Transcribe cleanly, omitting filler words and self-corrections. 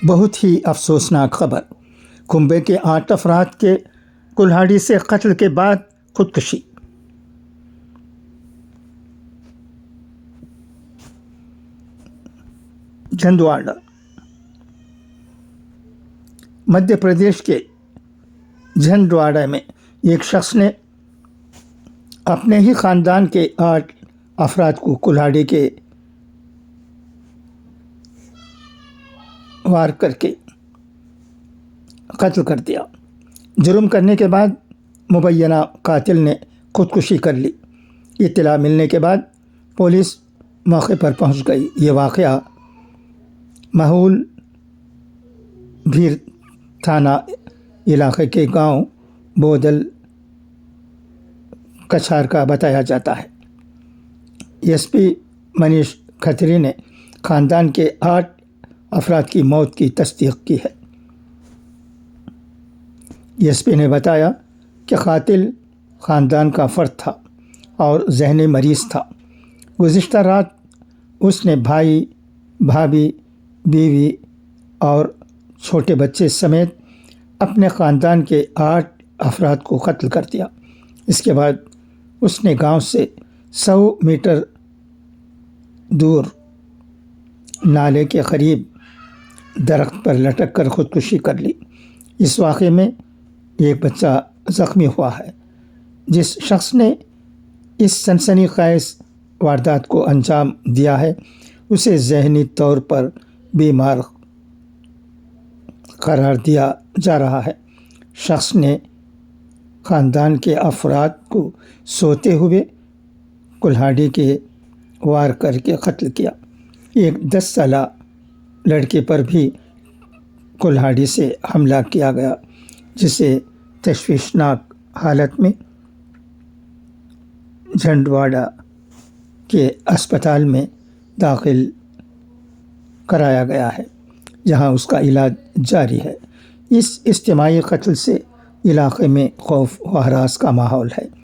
بہت ہی افسوسناک خبر، کنبے کے 8 افراد کے کلہاڑی سے قتل کے بعد خودکشی۔ چھندواڑہ مدھیہ پردیش کے چھندواڑہ میں ایک شخص نے اپنے ہی خاندان کے 8 افراد کو کلہاڑی کے وار کر کے قتل کر دیا۔ جرم کرنے کے بعد مبینہ قاتل نے خودکشی کر لی۔ اطلاع ملنے کے بعد پولیس موقع پر پہنچ گئی۔ یہ واقعہ مہول بھیر تھانہ علاقے کے گاؤں بودل کچھار کا بتایا جاتا ہے۔ ایس پی منیش کھتری نے خاندان کے 8 افراد کی موت کی تصدیق کی ہے۔ ایس پی نے بتایا کہ قاتل خاندان کا فرد تھا اور ذہنی مریض تھا۔ گزشتہ رات اس نے بھائی، بھابھی، بیوی اور چھوٹے بچے سمیت اپنے خاندان کے 8 افراد کو قتل کر دیا۔ اس کے بعد اس نے گاؤں سے 100 میٹر دور نالے کے قریب درخت پر لٹک کر خودکشی کر لی۔ اس واقعے میں ایک بچہ زخمی ہوا ہے۔ جس شخص نے اس سنسنی خیز واردات کو انجام دیا ہے اسے ذہنی طور پر بیمار قرار دیا جا رہا ہے۔ شخص نے خاندان کے افراد کو سوتے ہوئے کلہاڑی کے وار کر کے قتل کیا۔ ایک 10 سالہ لڑکے پر بھی کلہاڑی سے حملہ کیا گیا، جسے تشویشناک حالت میں چھندواڑہ کے اسپتال میں داخل کرایا گیا ہے، جہاں اس کا علاج جاری ہے۔ اس اجتماعی قتل سے علاقے میں خوف و ہراس کا ماحول ہے۔